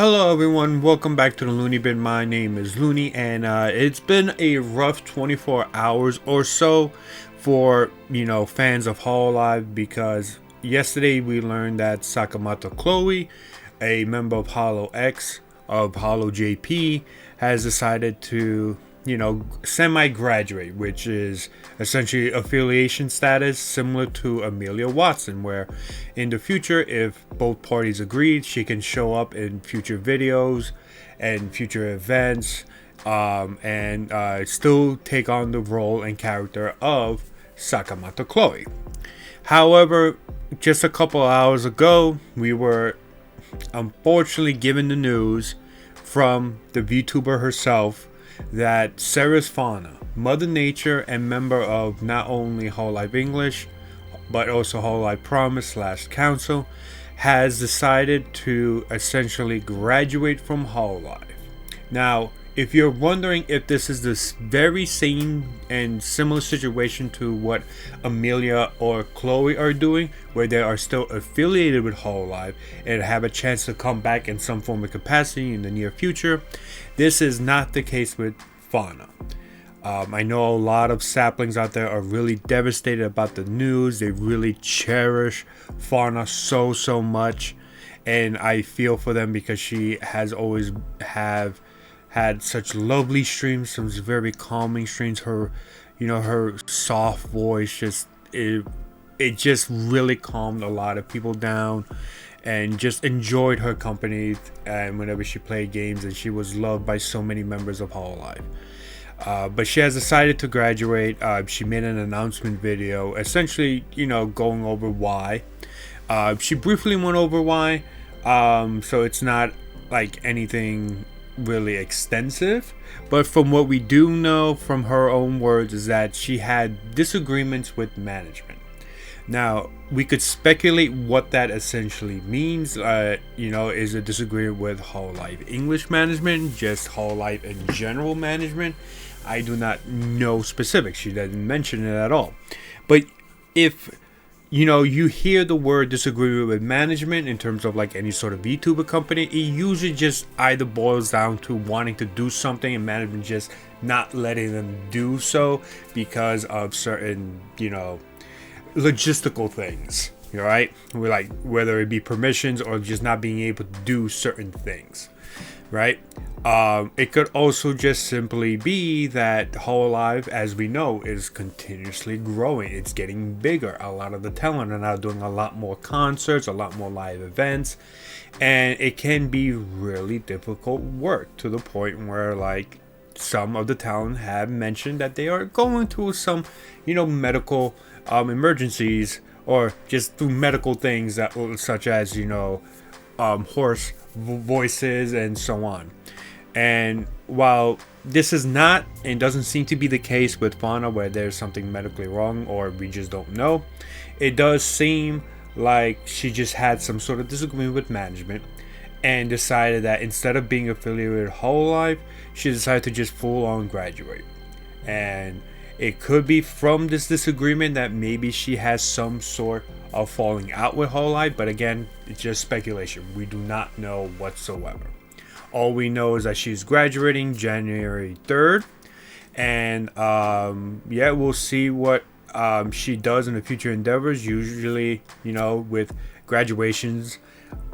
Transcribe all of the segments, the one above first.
Hello everyone, welcome back to the Looney Bin. My name is Looney, and it's been a rough 24 hours or so for, fans of Hololive, because yesterday we learned that Sakamoto Chloe, a member of Holo X of Holo JP, has decided to semi-graduate, which is essentially affiliation status similar to Amelia Watson, where in the future, if both parties agreed, she can show up in future videos and future events, and still take on the role and character of Sakamoto Chloe. However, just a couple hours ago, we were unfortunately given the news from the VTuber herself that Sarah's Fauna, Mother Nature, and member of not only Hololive English but also Hololive Promise / Council, has decided to essentially graduate from Hololive. Now, if you're wondering if this is this very same and similar situation to what Amelia or Chloe are doing, where they are still affiliated with Hololive and have a chance to come back in some form of capacity in the near future, this is not the case with Fauna. I know a lot of saplings out there are really devastated about the news. They really cherish Fauna so much, and I feel for them because she has always had such lovely streams, some very calming streams. Her soft voice it just really calmed a lot of people down, and just enjoyed her company. And whenever she played games, and she was loved by so many members of Hololive. But she has decided to graduate. She made an announcement video, essentially, going over why. She briefly went over why, so it's not like anything really extensive, but from what we do know from her own words is that she had disagreements with management. Now, we could speculate what that essentially means. Is a disagreement with Hololive English management, just Hololive in general management? I do not know specifics. She doesn't mention it at all. But if you hear the word disagreement with management in terms of like any sort of VTuber company, it usually just either boils down to wanting to do something and management just not letting them do so because of certain, logistical things, right? We're like, whether it be permissions or just not being able to do certain things, right? It could also just simply be that Hololive, as we know, is continuously growing. It's getting bigger. A lot of the talent are now doing a lot more concerts, a lot more live events, and it can be really difficult work to the point where, like, some of the talent have mentioned that they are going through some, medical emergencies, or just through medical things that, such as, hoarse voices and so on. And while this is not and doesn't seem to be the case with Fauna, where there's something medically wrong or we just don't know, it does seem like she just had some sort of disagreement with management and decided that instead of being affiliated with Hololive, she decided to just full on graduate. And it could be from this disagreement that maybe she has some sort of falling out with Hololive, but again, it's just speculation. We do not know whatsoever. All we know is that she's graduating January 3rd, and we'll see what she does in the future endeavors. Usually, with graduations,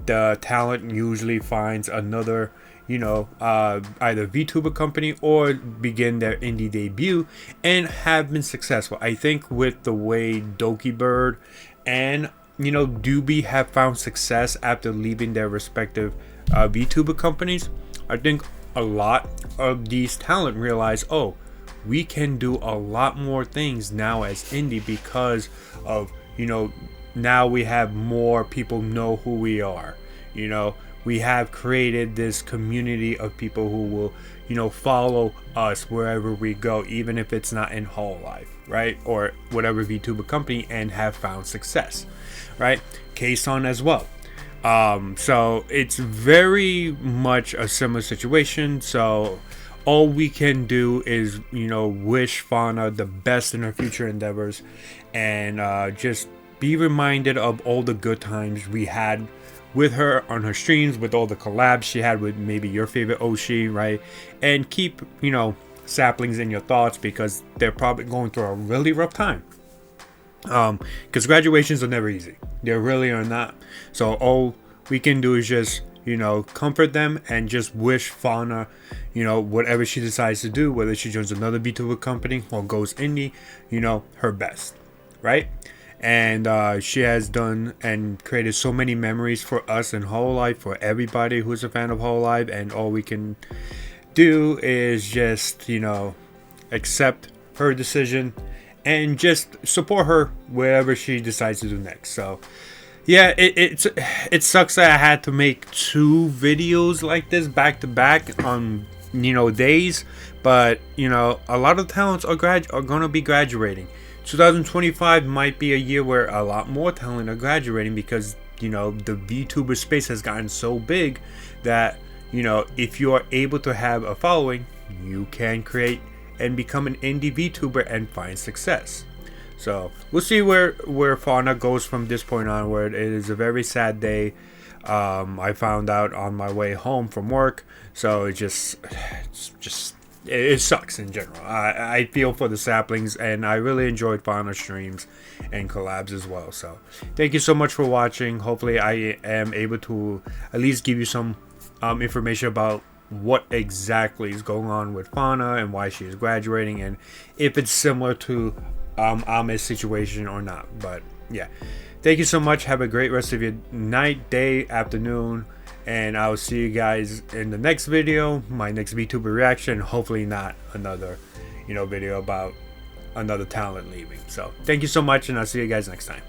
the talent usually finds another either VTuber company or begin their indie debut and have been successful. I think with the way Doki Bird and Doobie have found success after leaving their respective VTuber companies, I think a lot of these talent realize, oh, we can do a lot more things now as indie because of now we have more people know who we are. We have created this community of people who will, follow us wherever we go, even if it's not in Hololive, right? Or whatever VTuber company, and have found success, right? K-Son as well. So it's very much a similar situation. So all we can do is, wish Fauna the best in her future endeavors, and just be reminded of all the good times we had with her on her streams, with all the collabs she had with maybe your favorite Oshi, right? And keep, you know, saplings in your thoughts, because they're probably going through a really rough time. Because graduations are never easy. They really are not. So all we can do is just, you know, comfort them and just wish Fauna, you know, whatever she decides to do, whether she joins another VTuber company or goes indie, you know, her best, right? And she has done and created so many memories for us in Hololive, for everybody who's a fan of Hololive, and all we can do is just, you know, accept her decision and just support her wherever she decides to do next. So yeah, it sucks that I had to make 2 videos like this back to back on, you know, days, but you know, a lot of talents are gonna be graduating. 2025 might be a year where a lot more talent are graduating, because, you know, the VTuber space has gotten so big that, you know, if you are able to have a following, you can create and become an indie VTuber and find success. So we'll see where Fauna goes from this point onward. It is a very sad day. I found out on my way home from work, so it sucks in general. I feel for the saplings, and I really enjoyed Fauna streams and collabs as well. So thank you so much for watching. Hopefully I am able to at least give you some information about what exactly is going on with Fauna and why she is graduating, and if it's similar to Ame's situation or not. But yeah, thank you so much. Have a great rest of your night, day, afternoon, and I will see you guys in the next video, my next VTuber reaction. Hopefully not another, you know, video about another talent leaving. So thank you so much, and I'll see you guys next time.